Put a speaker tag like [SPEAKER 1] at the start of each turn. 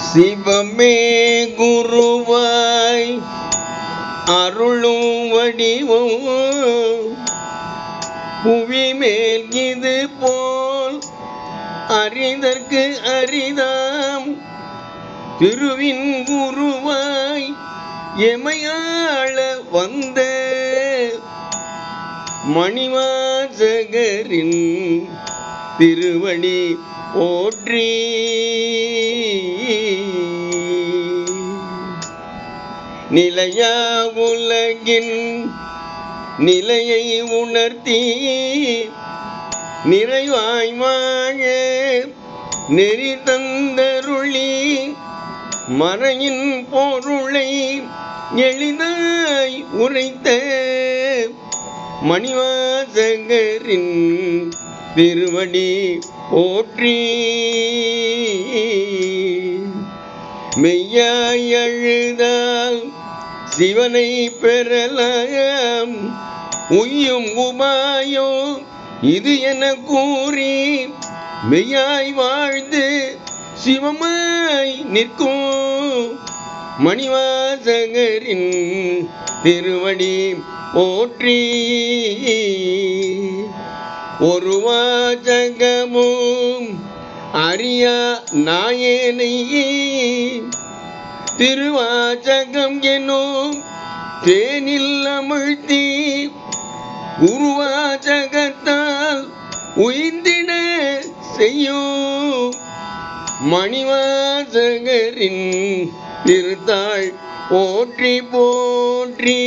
[SPEAKER 1] சிவமே குருவாய் அருளும் வடிவும் புவிமேல் இது போல் அறிதற்கு அரிதாம் திருவின் குருவாய் எமையாள வந்த மணிவாசகரின் திருவடி போற்றி. நிலையா உலகின் நிலையை உணர்த்தி நிறைவாய் வாழ நெறி தந்தருளி மறையின் பொருளை எளிதாய் உரைத்த மணிவாசகரின் திருவடி போற்றி. மெய்யாய் அழுதால் சிவனை பெறலாம் உய்யும் உபாயோ இது என கூறி மெய்யாய் வாழ்ந்து சிவமாய் நிற்கும் மணிவாசகரின் திருவடி போற்றி. ஒரு வாசகமும் அறியா நாயனை திருவாசகம் என்னும் தேனில் அமிழ்த்தி உருவாசகத்தால் உயிர்ந்திட செய்யும் மணிவாசகரின் திருத்தாள் போற்றி போற்றி.